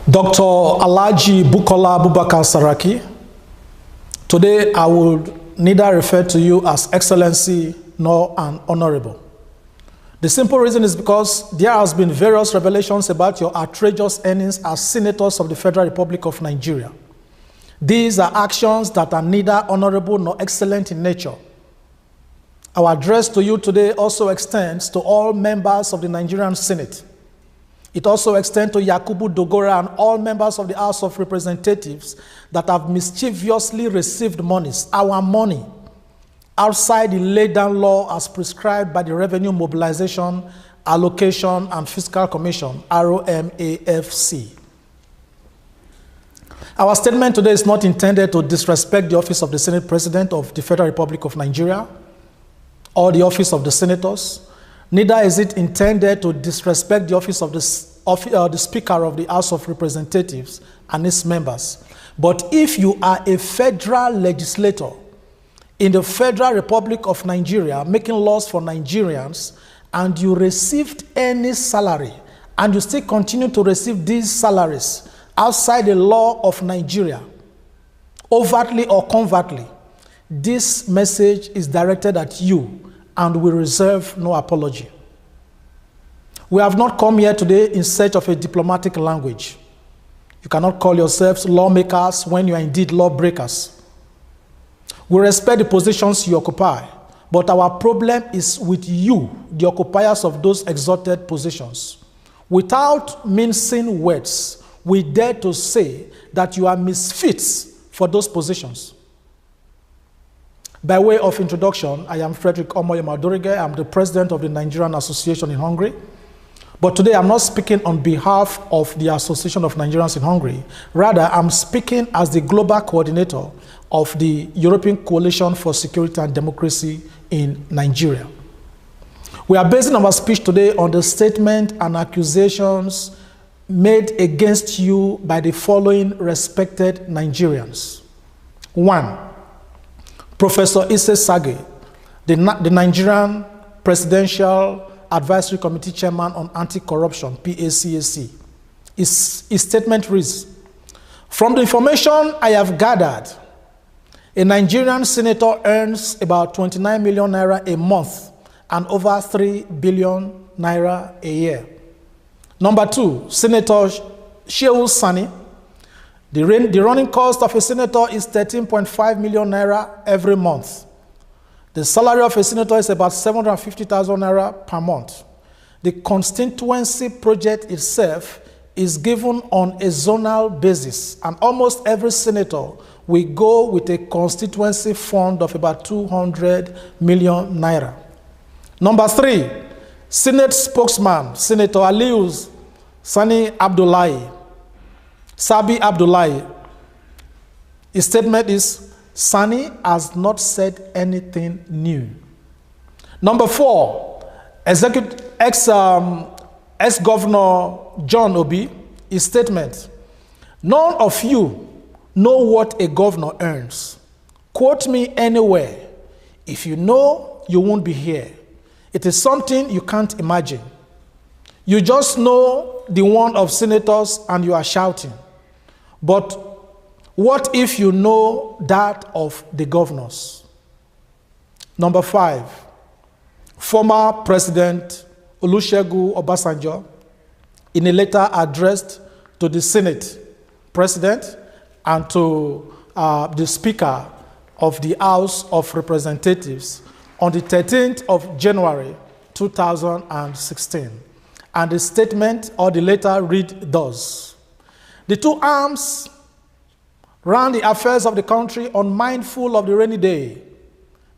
Dr. Alhaji Bukola Abubakar Saraki. Today, I would neither refer to you as Excellency nor an Honorable. The simple reason is because there has been various revelations about your outrageous earnings as senators of the Federal Republic of Nigeria. These are actions that are neither honorable nor excellent in nature. Our address to you today also extends to all members of the Nigerian Senate. It also extends to Yakubu Dogora and all members of the House of Representatives that have mischievously received monies, our money, outside the laid-down law as prescribed by the Revenue Mobilization, Allocation and Fiscal Commission, ROMAFC. Our statement today is not intended to disrespect the office of the Senate President of the Federal Republic of Nigeria or the office of the Senators. Neither is it intended to disrespect the office of the Speaker of the House of Representatives and its members. But if you are a federal legislator in the Federal Republic of Nigeria making laws for Nigerians, and you received any salary, and you still continue to receive these salaries outside the law of Nigeria, overtly or covertly, this message is directed at you, and we reserve no apology. We have not come here today in search of a diplomatic language. You cannot call yourselves lawmakers when you are indeed lawbreakers. We respect the positions you occupy, but our problem is with you, the occupiers of those exalted positions. Without mincing words, we dare to say that you are misfits for those positions. By way of introduction, I am Frederick Omoye Madurige. I'm the president of the Nigerian Association in Hungary. But today I'm not speaking on behalf of the Association of Nigerians in Hungary. Rather, I'm speaking as the global coordinator of the European Coalition for Security and Democracy in Nigeria. We are basing our speech today on the statement and accusations made against you by the following respected Nigerians. 1. Professor Isse Sage, the Nigerian Presidential Advisory Committee Chairman on Anti-Corruption, PACAC. His statement reads, "From the information I have gathered, a Nigerian senator earns about 29 million naira a month and over 3 billion naira a year. Number 2, Senator Shehu Sani. The running cost of a senator is 13.5 million naira every month. The salary of a senator is about 750,000 naira per month. The constituency project itself is given on a zonal basis, and almost every senator will go with a constituency fund of about 200 million naira. Number 3, Senate spokesman, Senator Aliyu Sani Abdullahi. Sabi Abdullahi. His statement is, Sani has not said anything new. Number 4, ex-governor John Obi. His statement, none of you know what a governor earns. Quote me anywhere. If you know, you won't be here. It is something you can't imagine. You just know the one of senators and you are shouting. But what if you know that of the governors? Number 5, former President Olusegun Obasanjo, in a letter addressed to the Senate President and to the Speaker of the House of Representatives on the 13th of January 2016. And the statement or the letter read thus: the two arms ran the affairs of the country unmindful of the rainy day.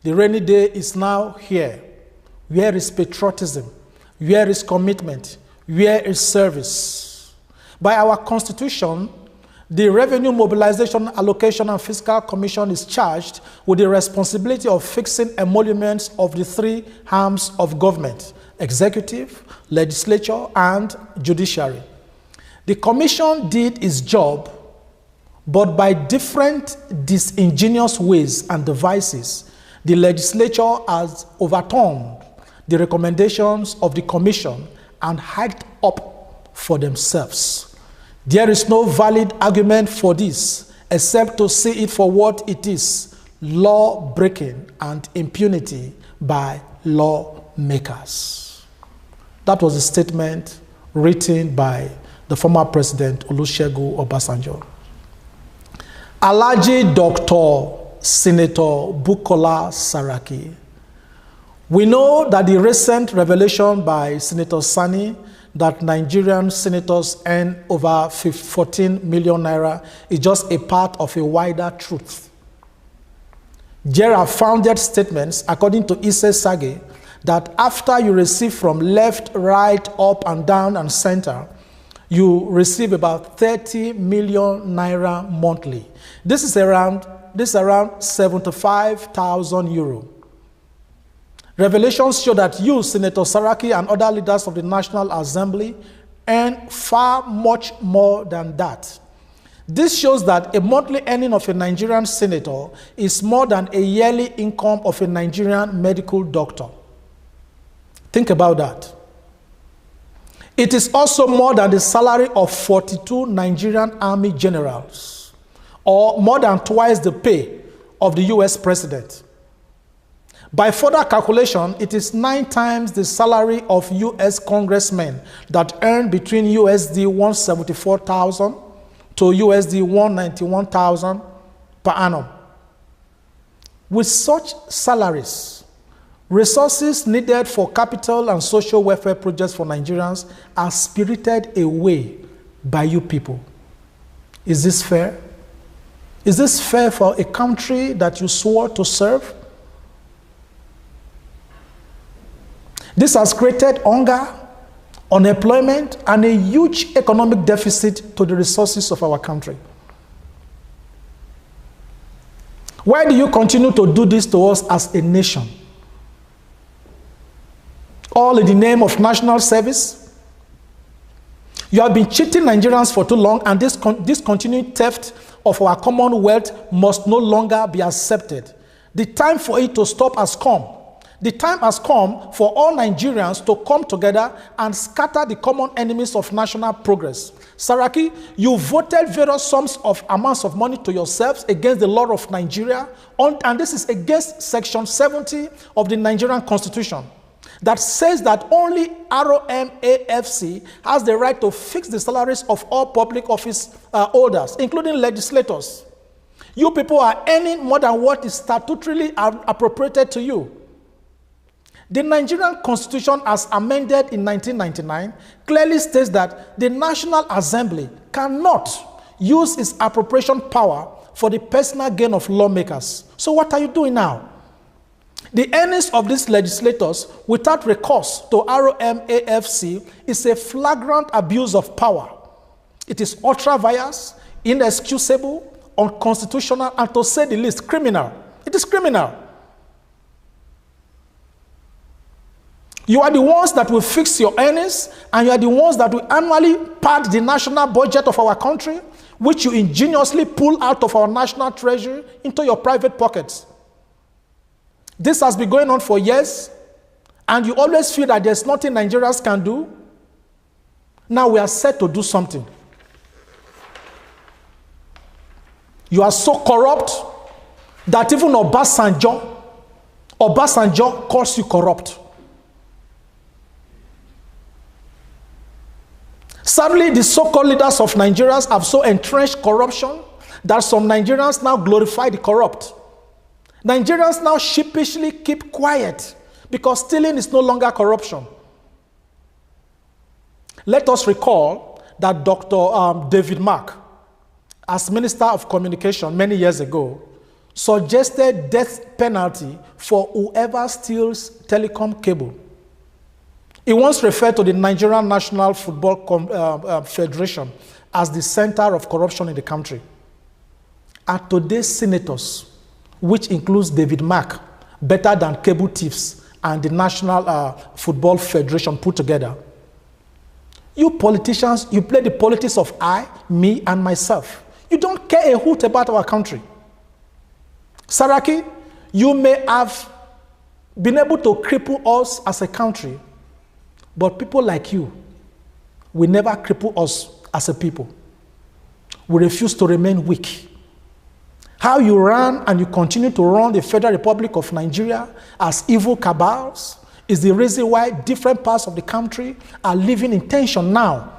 The rainy day is now here. Where is patriotism? Where is commitment? Where is service? By our Constitution, the Revenue Mobilization, Allocation and Fiscal Commission is charged with the responsibility of fixing emoluments of the 3 arms of government: executive, legislature, and judiciary. The commission did its job, but by different disingenuous ways and devices, the legislature has overturned the recommendations of the commission and hiked up for themselves. There is no valid argument for this except to see it for what it is: law breaking and impunity by lawmakers. That was a statement written by the former president Olusegun Obasanjo. Alhaji Dr. Senator Bukola Saraki. We know that the recent revelation by Senator Sani that Nigerian senators earn over 14 million naira is just a part of a wider truth. There are founded statements, according to Ise Sage, that after you receive from left, right, up and down and center, you receive about 30 million naira monthly. This is around 75,000 euro. Revelations show that you, Senator Saraki, and other leaders of the National Assembly earn far much more than that. This shows that a monthly earning of a Nigerian senator is more than a yearly income of a Nigerian medical doctor. Think about that. It is also more than the salary of 42 Nigerian army generals, or more than twice the pay of the US president. By further calculation, it is 9 times the salary of US congressmen that earn between USD 174,000 to USD 191,000 per annum. With such salaries, resources needed for capital and social welfare projects for Nigerians are spirited away by you people. Is this fair? Is this fair for a country that you swore to serve? This has created hunger, unemployment, and a huge economic deficit to the resources of our country. Why do you continue to do this to us as a nation? All in the name of national service? You have been cheating Nigerians for too long, and this continuing theft of our commonwealth must no longer be accepted. The time for it to stop has come. The time has come for all Nigerians to come together and scatter the common enemies of national progress. Saraki, you voted various sums of amounts of money to yourselves against the law of Nigeria, and this is against Section 70 of the Nigerian Constitution, that says that only ROMAFC has the right to fix the salaries of all public office holders, including legislators. You people are earning more than what is statutorily appropriated to you. The Nigerian Constitution, as amended in 1999, clearly states that the National Assembly cannot use its appropriation power for the personal gain of lawmakers. So what are you doing now? The earnings of these legislators without recourse to ROMAFC is a flagrant abuse of power. It is ultra-vires, inexcusable, unconstitutional, and to say the least, criminal. It is criminal. You are the ones that will fix your earnings, and you are the ones that will annually pad the national budget of our country, which you ingeniously pull out of our national treasury into your private pockets. This has been going on for years, and you always feel that there's nothing Nigerians can do. Now we are set to do something. You are so corrupt that even Obasanjo calls you corrupt. Sadly, the so-called leaders of Nigeria have so entrenched corruption that some Nigerians now glorify the corrupt. Nigerians now sheepishly keep quiet because stealing is no longer corruption. Let us recall that Dr. David Mark, as Minister of Communication many years ago, suggested death penalty for whoever steals telecom cable. He once referred to the Nigerian National Football Federation as the center of corruption in the country. Are today's senators, which includes David Mark, better than cable thieves and the National Football Federation put together? You politicians, you play the politics of I, me, and myself. You don't care a hoot about our country. Saraki, you may have been able to cripple us as a country, but people like you will never cripple us as a people. we refuse to remain weak. How you ran and you continue to run the Federal Republic of Nigeria as evil cabals is the reason why different parts of the country are living in tension now.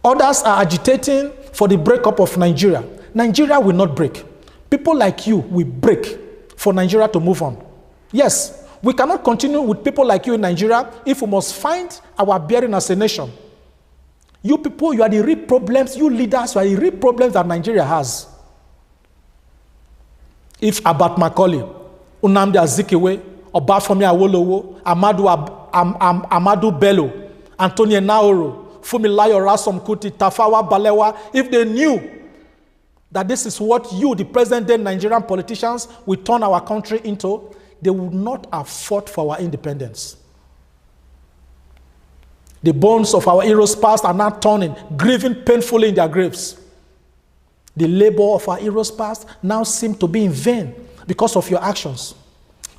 Others are agitating for the breakup of Nigeria. Nigeria will not break. People like you will break for Nigeria to move on. Yes, we cannot continue with people like you in Nigeria if we must find our bearing as a nation. You people, you are the real problems, you leaders, you are the real problems that Nigeria has. If Abat Macaulay, Nnamdi Azikiwe, Obafemi Awolowo, Amadu Bello, Antonio Naoro, Fumilayo Rasom Kuti, Tafawa Balewa, if they knew that this is what you, the present-day Nigerian politicians, will turn our country into, they would not have fought for our independence. The bones of our heroes past are now turning, grieving painfully in their graves. The labor of our heroes past now seem to be in vain because of your actions.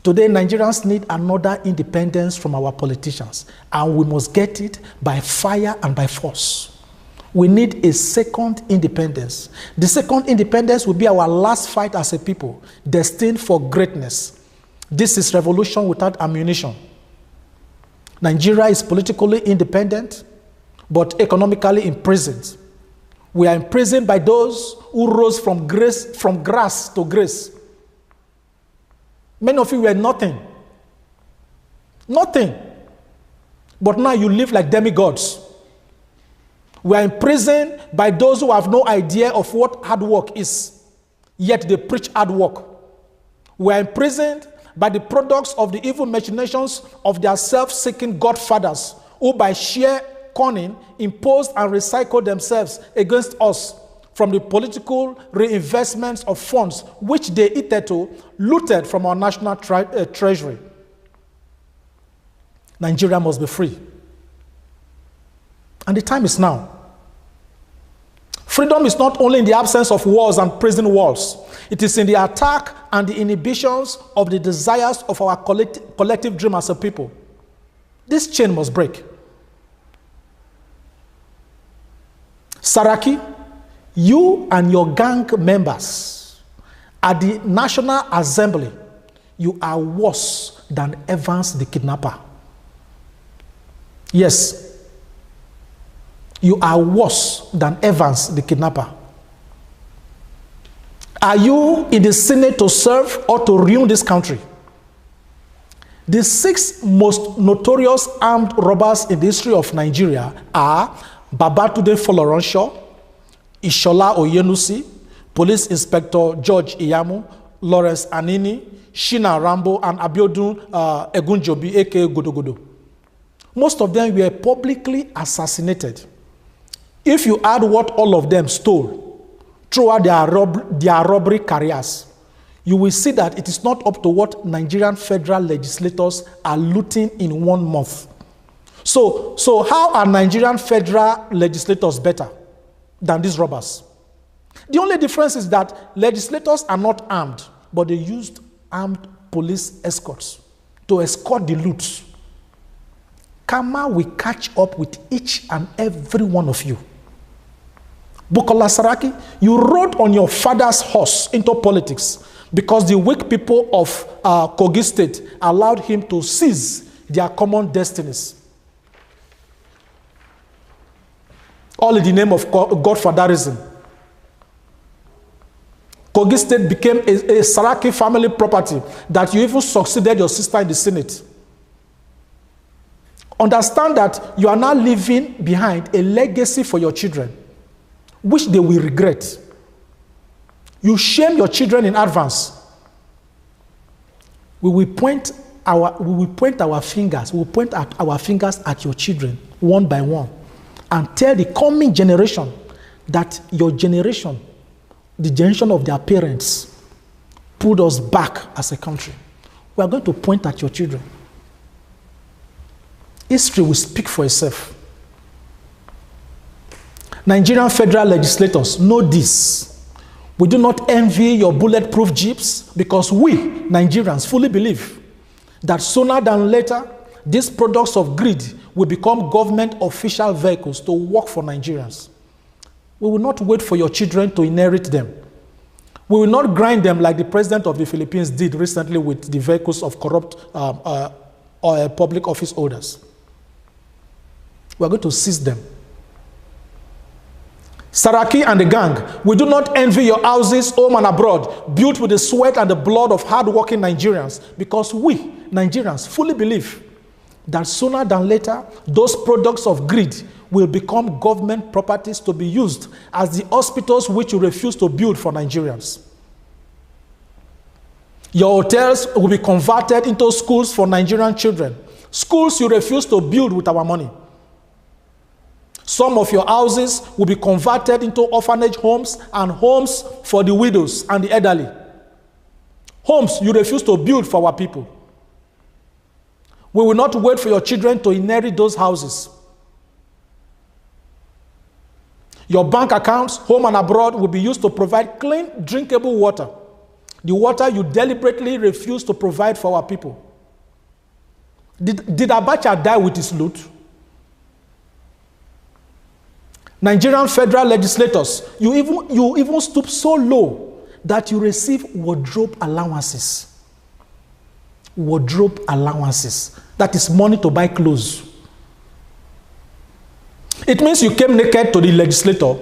Today, Nigerians need another independence from our politicians, and we must get it by fire and by force. We need a second independence. The second independence will be our last fight as a people, destined for greatness. This is revolution without ammunition. Nigeria is politically independent, but economically imprisoned. We are imprisoned by those who rose from grass to grace. Many of you were nothing. Nothing. But now you live like demigods. We are imprisoned by those who have no idea of what hard work is, yet they preach hard work. We are imprisoned by the products of the evil machinations of their self-seeking godfathers, who by sheer cunning imposed and recycled themselves against us from the political reinvestments of funds which they hitherto looted from our national treasury. Nigeria must be free. And the time is now. Freedom is not only in the absence of wars and prison walls. It is in the attack and the inhibitions of the desires of our collective dream as a people. This chain must break. Saraki, you and your gang members at the National Assembly, you are worse than Evans the kidnapper. Yes. You are worse than Evans the kidnapper. Are you in the Senate to serve or to ruin this country? The 6 most notorious armed robbers in the history of Nigeria are Babatunde Folorunsho, Ishola Oyenusi, Police Inspector George Iyamu, Lawrence Anini, Shina Rambo, and Abiodun Egunjobi, aka Godogodo. Most of them were publicly assassinated. If you add what all of them stole throughout their robbery careers, you will see that it is not up to what Nigerian federal legislators are looting in 1 month. So how are Nigerian federal legislators better than these robbers? The only difference is that legislators are not armed, but they used armed police escorts to escort the loot. Karma will catch up with each and every one of you. Bukola Saraki, you rode on your father's horse into politics because the weak people of Kogi State allowed him to seize their common destinies. All in the name of godfatherism. Kogi State became a Saraki family property that you even succeeded your sister in the Senate. Understand that you are now leaving behind a legacy for your children, which they will regret. You shame your children in advance. We will point our fingers at your children one by one and tell the coming generation that your generation, the generation of their parents, pulled us back as a country. We are going to point at your children. History will speak for itself. Nigerian federal legislators know this. We do not envy your bulletproof jeeps because we, Nigerians, fully believe that sooner than later, these products of greed will become government official vehicles to work for Nigerians. We will not wait for your children to inherit them. We will not grind them like the president of the Philippines did recently with the vehicles of corrupt public office holders. We are going to seize them. Saraki and the gang, we do not envy your houses, home and abroad, built with the sweat and the blood of hard-working Nigerians, because we, Nigerians, fully believe that sooner than later, those products of greed will become government properties to be used as the hospitals which you refuse to build for Nigerians. Your hotels will be converted into schools for Nigerian children, schools you refuse to build with our money. Some of your houses will be converted into orphanage homes and homes for the widows and the elderly. Homes you refuse to build for our people. We will not wait for your children to inherit those houses. Your bank accounts, home and abroad, will be used to provide clean, drinkable water. The water you deliberately refuse to provide for our people. Did Abacha die with his loot? Nigerian federal legislators, you even stoop so low that you receive wardrobe allowances. Wardrobe allowances. That is money to buy clothes. It means you came naked to the legislature,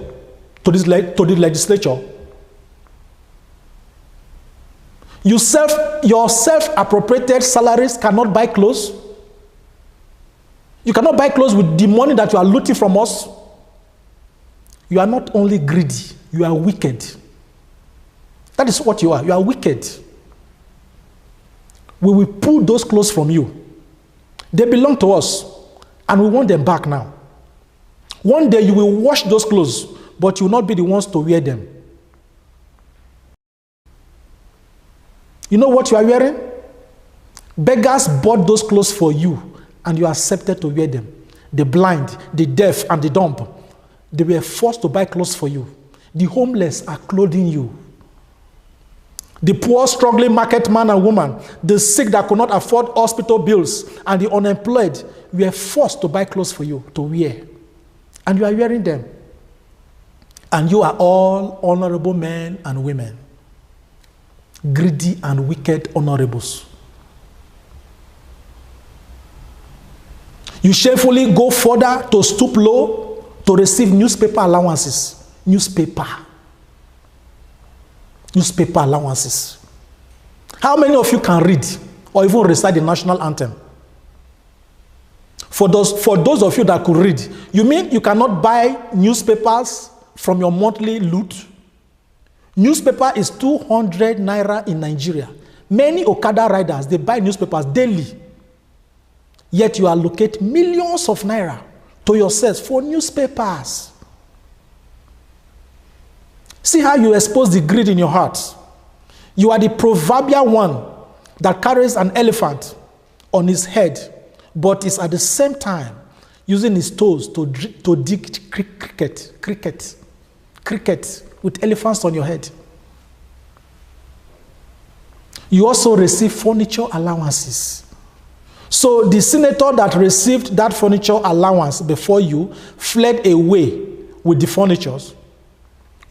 your self-appropriated salaries cannot buy clothes. You cannot buy clothes with the money that you are looting from us. You are not only greedy, you are wicked. That is what you are. You are wicked. We will pull those clothes from you. They belong to us, and we want them back now. One day you will wash those clothes, but you will not be the ones to wear them. You know what you are wearing? Beggars bought those clothes for you, and you accepted to wear them. The blind, the deaf, and the dumb, they were forced to buy clothes for you. The homeless are clothing you. The poor, struggling market man and woman, the sick that could not afford hospital bills, and the unemployed were forced to buy clothes for you to wear. And you are wearing them. And you are all honorable men and women. Greedy and wicked honorables. You shamefully go further to stoop low to receive newspaper allowances. Newspaper allowances. How many of you can read or even recite the national anthem? For those of you that could read, you mean you cannot buy newspapers from your monthly loot? Newspaper is 200 naira in Nigeria. Many Okada riders, they buy newspapers daily. Yet you allocate millions of naira to yourselves for newspapers. See how you expose the greed in your heart. You are the proverbial one that carries an elephant on his head, but is at the same time using his toes to dig cricket with elephants on your head. You also receive furniture allowances. So the senator that received that furniture allowance before you fled away with the furnitures.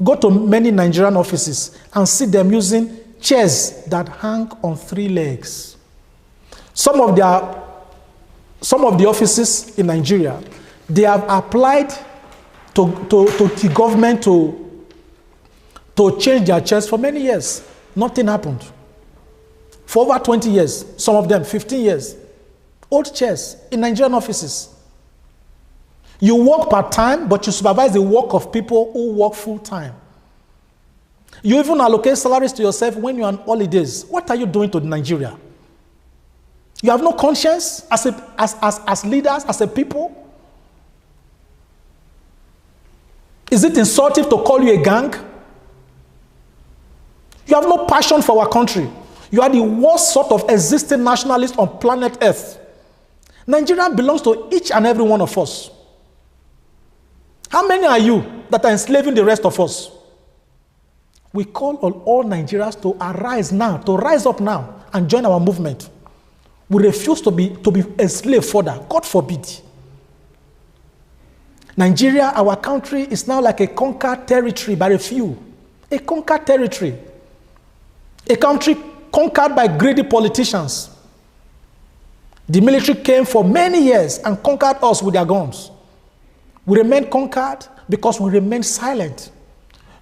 Go to many Nigerian offices and see them using chairs that hang on 3 legs. Some of the offices in Nigeria, they have applied to the government to change their chairs for many years. Nothing happened. For over 20 years, some of them 15 years. Old chairs in Nigerian offices. You work part-time, but you supervise the work of people who work full-time. You even allocate salaries to yourself when you're on holidays. What are you doing to Nigeria? You have no conscience as leaders, as a people? Is it insulting to call you a gang? You have no passion for our country. You are the worst sort of existing nationalist on planet Earth. Nigeria belongs to each and every one of us. How many are you that are enslaving the rest of us? We call on all Nigerians to arise now, to rise up now and join our movement. We refuse to be enslaved further. God forbid. Nigeria, our country, is now like a conquered territory by a few. A conquered territory. A country conquered by greedy politicians. The military came for many years and conquered us with their guns. We remain conquered because we remain silent.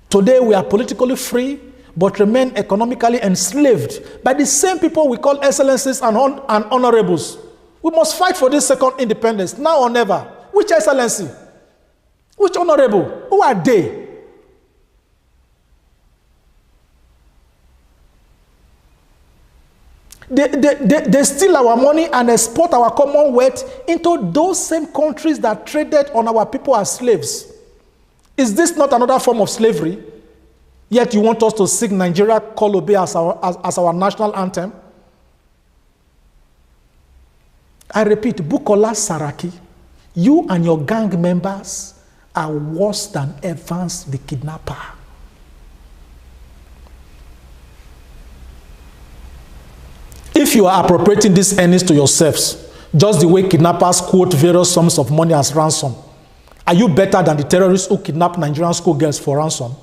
Today we are politically free, but remain economically enslaved by the same people we call excellencies and honorables. We must fight for this second independence, now or never. Which excellency? Which honorable? Who are they? They steal our money and export our commonwealth into those same countries that traded on our people as slaves. Is this not another form of slavery? Yet you want us to sing Nigeria Call Obey as our national anthem? I repeat, Bukola Saraki, you and your gang members are worse than Evans the kidnapper. If you are appropriating these earnings to yourselves, just the way kidnappers quote various sums of money as ransom, are you better than the terrorists who kidnap Nigerian schoolgirls for ransom?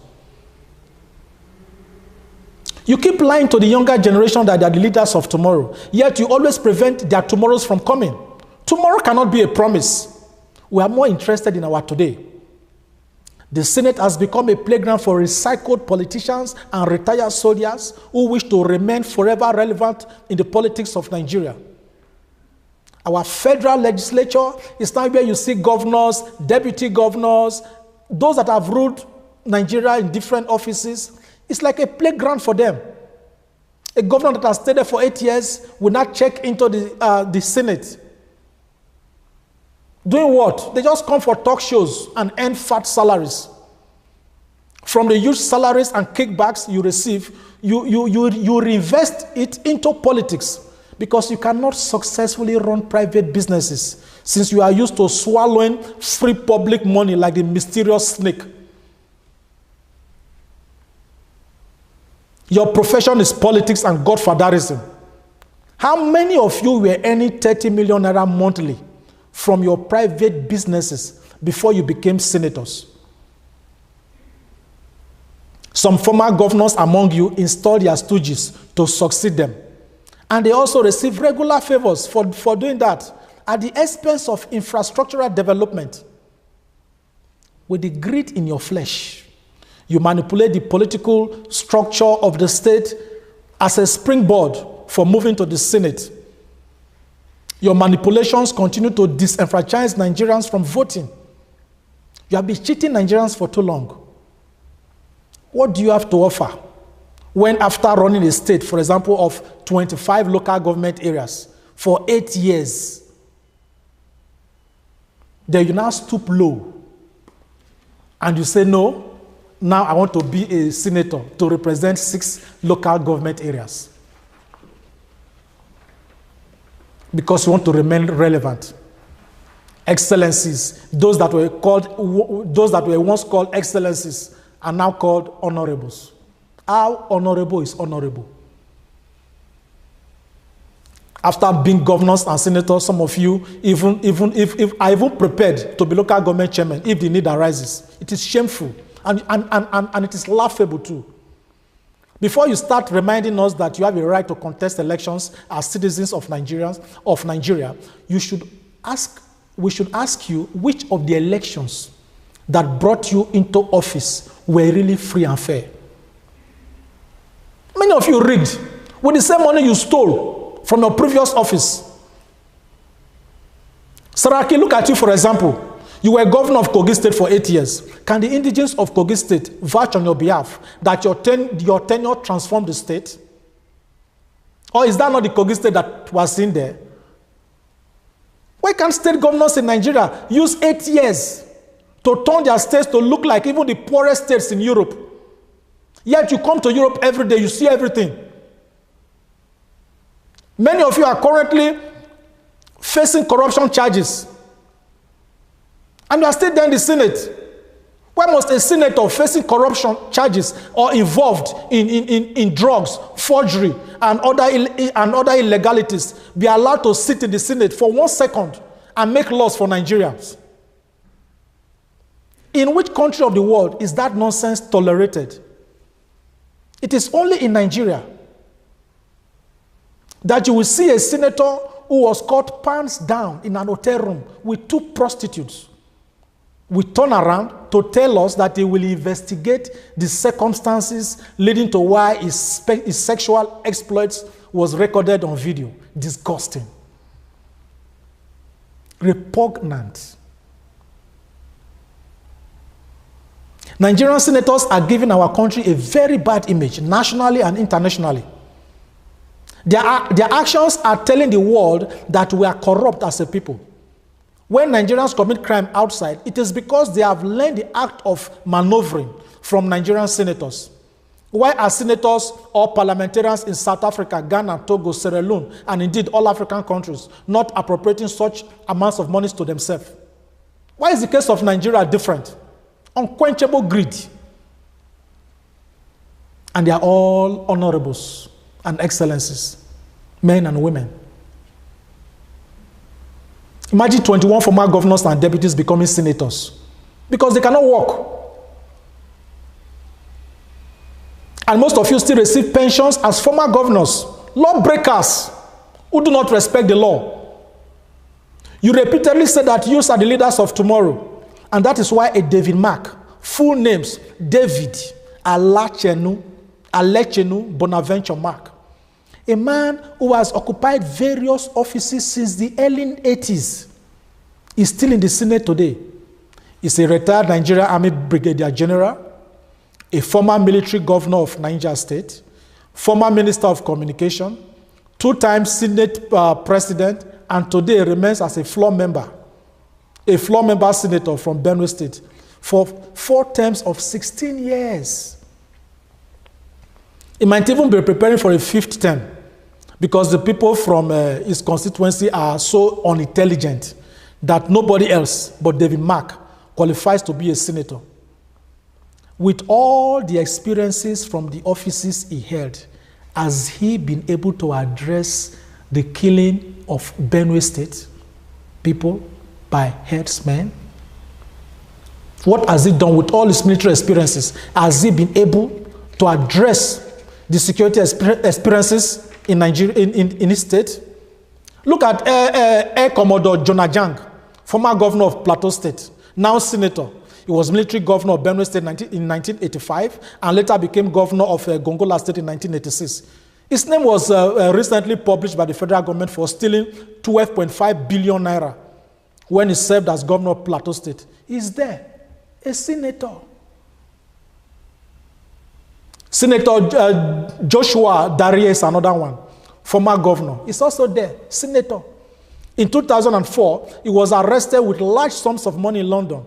You keep lying to the younger generation that they are the leaders of tomorrow, yet you always prevent their tomorrows from coming. Tomorrow cannot be a promise. We are more interested in our today. The Senate has become a playground for recycled politicians and retired soldiers who wish to remain forever relevant in the politics of Nigeria. Our federal legislature is now where you see governors, deputy governors, those that have ruled Nigeria in different offices. It's like a playground for them. A governor that has stayed there for 8 years will not check into the Senate. Doing what? They just come for talk shows and earn fat salaries. From the huge salaries and kickbacks you receive, you reinvest it into politics because you cannot successfully run private businesses since you are used to swallowing free public money like the mysterious snake. Your profession is politics and godfatherism. How many of you were earning 30 million naira monthly from your private businesses before you became senators? Some former governors among you installed their stooges to succeed them. And they also receive regular favors for doing that at the expense of infrastructural development. With the greed in your flesh, you manipulate the political structure of the state as a springboard for moving to the Senate. Your manipulations continue to disenfranchise Nigerians from voting. You have been cheating Nigerians for too long. What do you have to offer when, after running a state, for example, of 25 local government areas for 8 years, then you now stoop low and you say, no, now I want to be a senator to represent 6 local government areas because you want to remain relevant. Excellencies, those that were once called excellencies are now called honorables. How honorable is honorable? After being governors and senators, some of you even are even prepared to be local government chairman if the need arises. It is shameful and it is laughable too. Before you start reminding us that you have a right to contest elections as citizens of Nigeria, we should ask you which of the elections that brought you into office were really free and fair. Many of you rigged with the same money you stole from your previous office. Saraki, look at you for example. You were governor of Kogi State for 8 years. Can the indigents of Kogi State vouch on your behalf that your tenure transformed the state? Or is that not the Kogi State that was in there? Why can't state governors in Nigeria use 8 years to turn their states to look like even the poorest states in Europe? Yet you come to Europe every day, you see everything. Many of you are currently facing corruption charges. And you are still there in the Senate. Why must a senator facing corruption charges or involved in drugs, forgery, and other illegalities be allowed to sit in the Senate for 1 second and make laws for Nigerians? In which country of the world is that nonsense tolerated? It is only in Nigeria that you will see a senator who was caught pants down in an hotel room with 2 prostitutes. We turn around to tell us that they will investigate the circumstances leading to why his sexual exploits was recorded on video. Disgusting. Repugnant. Nigerian senators are giving our country a very bad image, nationally and internationally. Their actions are telling the world that we are corrupt as a people. When Nigerians commit crime outside, it is because they have learned the act of maneuvering from Nigerian senators. Why are senators or parliamentarians in South Africa, Ghana, Togo, Sierra Leone, and indeed all African countries not appropriating such amounts of money to themselves? Why is the case of Nigeria different? Unquenchable greed. And they are all honorables and excellencies, men and women. Imagine 21 former governors and deputies becoming senators because they cannot work. And most of you still receive pensions as former governors, lawbreakers who do not respect the law. You repeatedly say that you are the leaders of tomorrow, and that is why a David Mark, full names, David Alachenu Bonaventure Mark, a man who has occupied various offices since the early 80s, is still in the Senate today. He's a retired Nigerian Army Brigadier General, a former military governor of Niger State, former Minister of Communication, 2-time Senate President, and today remains as a floor member senator from Benue State for 4 terms of 16 years. He might even be preparing for a 5th term because the people from his constituency are so unintelligent that nobody else but David Mark qualifies to be a senator. With all the experiences from the offices he held, has he been able to address the killing of Benue State people by herdsmen? What has he done with all his military experiences? Has he been able to address the security experiences in Nigeria, in his state? Look at Air Commodore Jonah Jang, former governor of Plateau State, now senator. He was military governor of Benue State in 1985 and later became governor of Gongola State in 1986. His name was recently published by the federal government for stealing 12.5 billion naira when he served as governor of Plateau State. He's there, a senator. Senator Joshua Darie is another one, former governor. He's also there, senator. In 2004, he was arrested with large sums of money in London.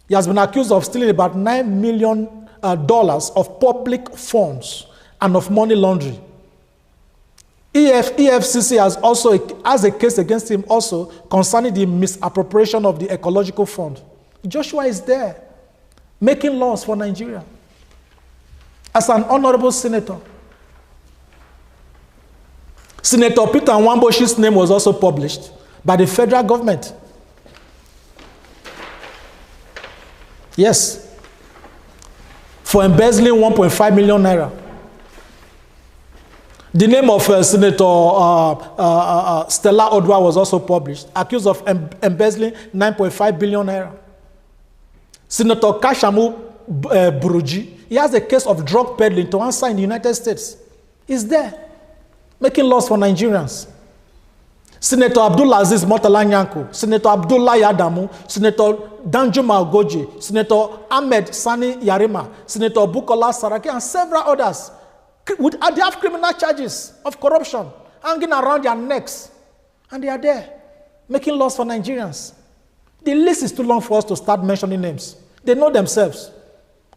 He has been accused of stealing about $9 million of public funds and of money laundering. EFCC has a case against him also concerning the misappropriation of the ecological fund. Joshua is there, making laws for Nigeria as an honorable senator. Senator Peter Nwamboshi's name was also published by the federal government. Yes, for embezzling 1.5 million naira. The name of Senator Stella Odwa was also published, accused of embezzling 9.5 billion naira. Senator Kashamu Buruji, he has a case of drug peddling to answer in the United States. He's there, making laws for Nigerians. Senator Abdulaziz Murtala Nyako, Senator Abdullah Yadamu, Senator Danjuma Ogoji, Senator Ahmed Sani Yarima, Senator Bukola Saraki, and several others. They have criminal charges of corruption hanging around their necks. And they are there, making laws for Nigerians. The list is too long for us to start mentioning names. They know themselves.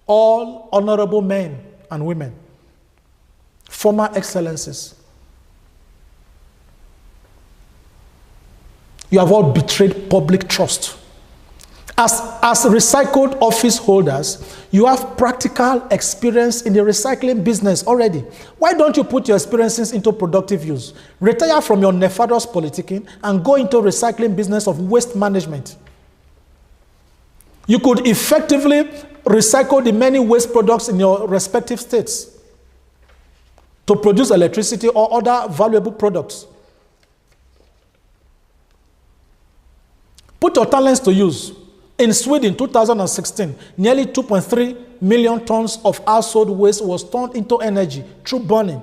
All honorable men and women, former excellencies. You have all betrayed public trust. As recycled office holders, you have practical experience in the recycling business already. Why don't you put your experiences into productive use? Retire from your nefarious politicking and go into recycling business of waste management. You could effectively recycle the many waste products in your respective states to produce electricity or other valuable products. Put your talents to use. In Sweden, 2016, nearly 2.3 million tons of household waste was turned into energy through burning.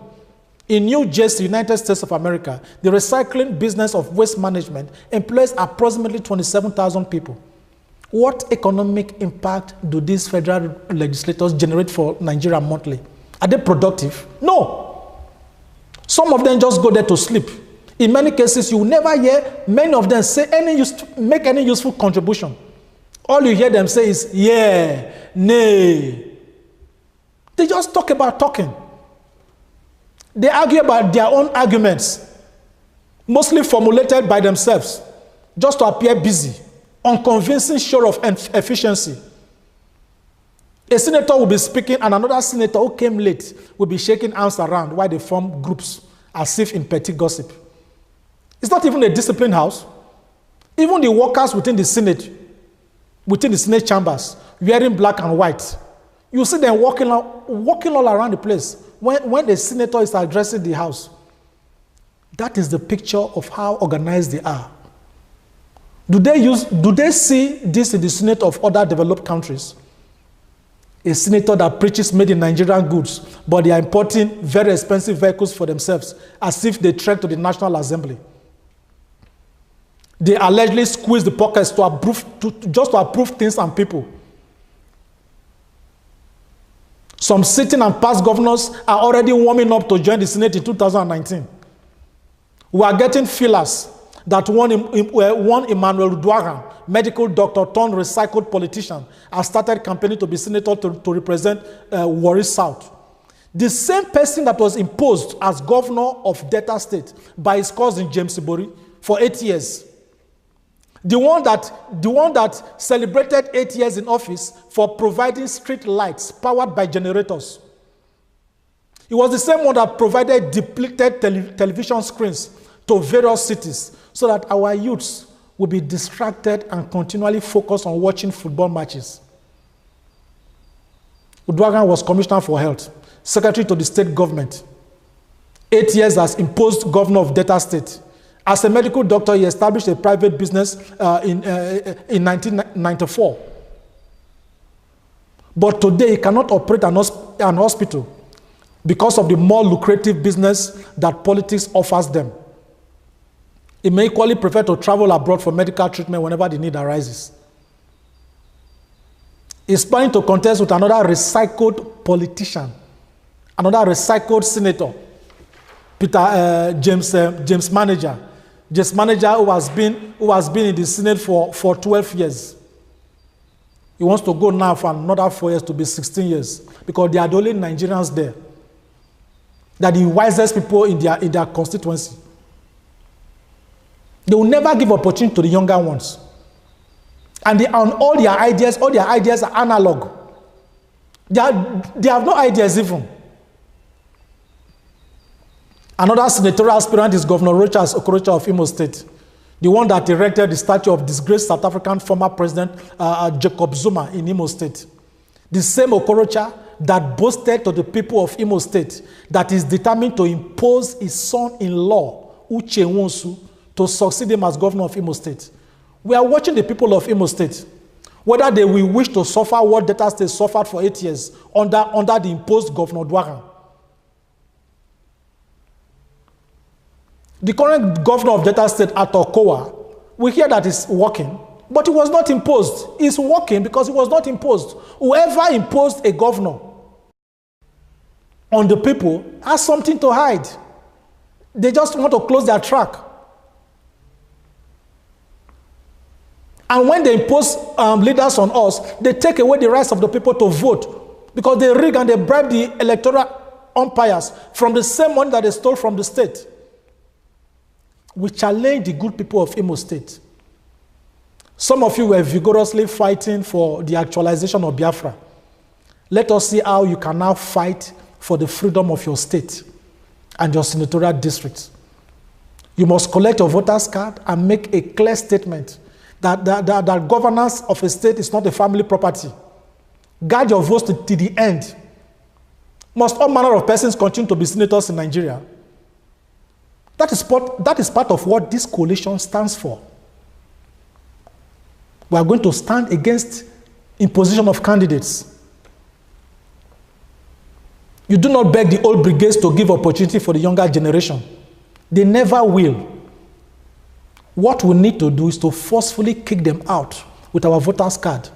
In New Jersey, United States of America, the recycling business of waste management employs approximately 27,000 people. What economic impact do these federal legislators generate for Nigeria monthly? Are they productive? No. Some of them just go there to sleep. In many cases, you will never hear many of them say make any useful contribution. All you hear them say is, yeah, nay. They just talk about talking. They argue about their own arguments, mostly formulated by themselves, just to appear busy, unconvincing show of efficiency. A senator will be speaking, and another senator who came late will be shaking hands around while they form groups, as if in petty gossip. It's not even a disciplined house. Even the workers within the Senate chambers, wearing black and white, you see them walking all around the place when the senator is addressing the house. That is the picture of how organized they are. Do they see this in the Senate of other developed countries? A senator that preaches made in Nigerian goods, but they are importing very expensive vehicles for themselves, as if they trek to the National Assembly. They allegedly squeeze the pockets just to approve things and people. Some sitting and past governors are already warming up to join the Senate in 2019. We are getting feelers that one Emmanuel Duaran, medical doctor turned recycled politician, has started campaigning to be senator to represent Warri South. The same person that was imposed as governor of Delta State by his cousin James Ibori for 8 years. The one that celebrated 8 years in office for providing street lights powered by generators. It was the same one that provided depleted television screens to various cities so that our youths will be distracted and continually focused on watching football matches. Uduaghan was Commissioner for Health, Secretary to the State Government. 8 years as imposed governor of Delta State. As a medical doctor, he established a private business in 1994. But today, he cannot operate an hospital because of the more lucrative business that politics offers them. He may equally prefer to travel abroad for medical treatment whenever the need arises. He's planning to contest with another recycled politician, another recycled senator, James Manager. James Manager who has been in the Senate for 12 years. He wants to go now for another 4 years to be 16 years because they are the only Nigerians there. They are the wisest people in their constituency. They will never give opportunity to the younger ones. And all their ideas are analog. They have no ideas even. Another senatorial aspirant is Governor Rochas Okorocha of Imo State, the one that erected the statue of disgraced South African former President Jacob Zuma in Imo State. The same Okorocha that boasted to the people of Imo State that is determined to impose his son-in-law, Uche Nwosu, to succeed him as governor of Imo State. We are watching the people of Imo State, whether they will wish to suffer what Delta State suffered for 8 years under the imposed Governor Duaran. The current governor of Delta State, Atokowa, we hear that he's working, but he was not imposed. He's working because he was not imposed. Whoever imposed a governor on the people has something to hide. They just want to close their track. And when they impose leaders on us, they take away the rights of the people to vote because they rig and they bribe the electoral umpires from the same money that they stole from the state. We challenge the good people of Imo State. Some of you were vigorously fighting for the actualization of Biafra. Let us see how you can now fight for the freedom of your state and your senatorial district. You must collect your voter's card and make a clear statement that governance of a state is not a family property. Guard your votes to the end. Must all manner of persons continue to be senators in Nigeria? That is part of what this coalition stands for. We are going to stand against imposition of candidates. You do not beg the old brigades to give opportunity for the younger generation. They never will. What we need to do is to forcefully kick them out with our voters card.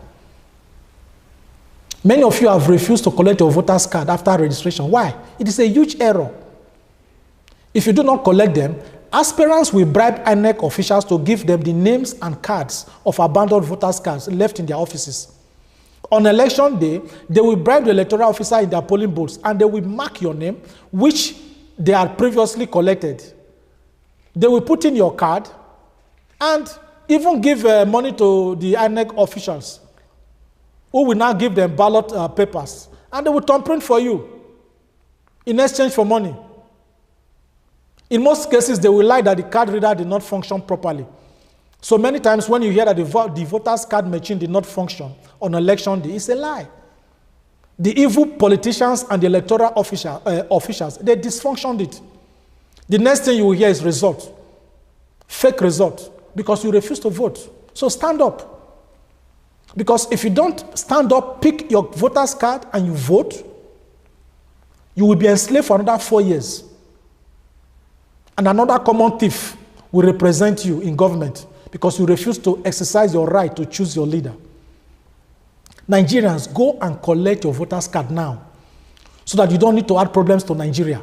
Many of you have refused to collect your voters card after registration. Why? It is a huge error. If you do not collect them, aspirants will bribe INEC officials to give them the names and cards of abandoned voters cards left in their offices. On election day, they will bribe the electoral officer in their polling booths and they will mark your name, which they had previously collected. They will put in your card and even give money to the INEC officials, who will now give them ballot papers, and they will thumbprint for you in exchange for money. In most cases, they will lie that the card reader did not function properly. So many times when you hear that the voter's card machine did not function on election day, it's a lie. The evil politicians and the electoral officials, they dysfunctioned it. The next thing you will hear is result. Fake result. Because you refuse to vote. So stand up. Because if you don't stand up, pick your voter's card and you vote, you will be enslaved for another 4 years. And another common thief will represent you in government because you refuse to exercise your right to choose your leader. Nigerians, go and collect your voter's card now so that you don't need to add problems to Nigeria.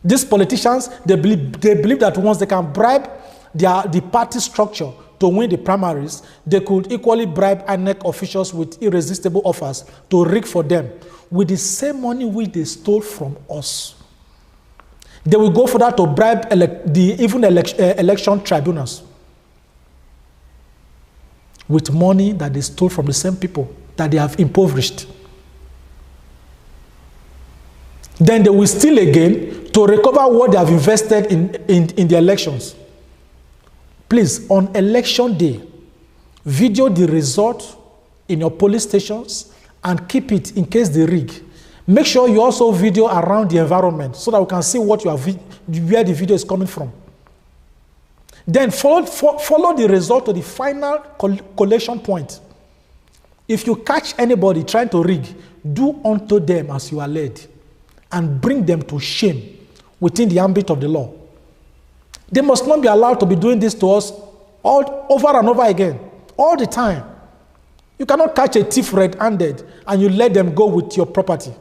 These politicians, they believe that once they can bribe the party structure to win the primaries, they could equally bribe INEC officials with irresistible offers to rig for them with the same money which they stole from us. They will go for that to bribe election tribunals with money that they stole from the same people that they have impoverished. Then they will steal again to recover what they have invested in the elections. Please, on election day, video the result in your police stations and keep it in case they rig. Make sure you also video around the environment so that we can see what you have, where the video is coming from. Then follow the result to the final collation point. If you catch anybody trying to rig, do unto them as you are led and bring them to shame within the ambit of the law. They must not be allowed to be doing this to us over and over again, all the time. You cannot catch a thief red-handed and you let them go with your property.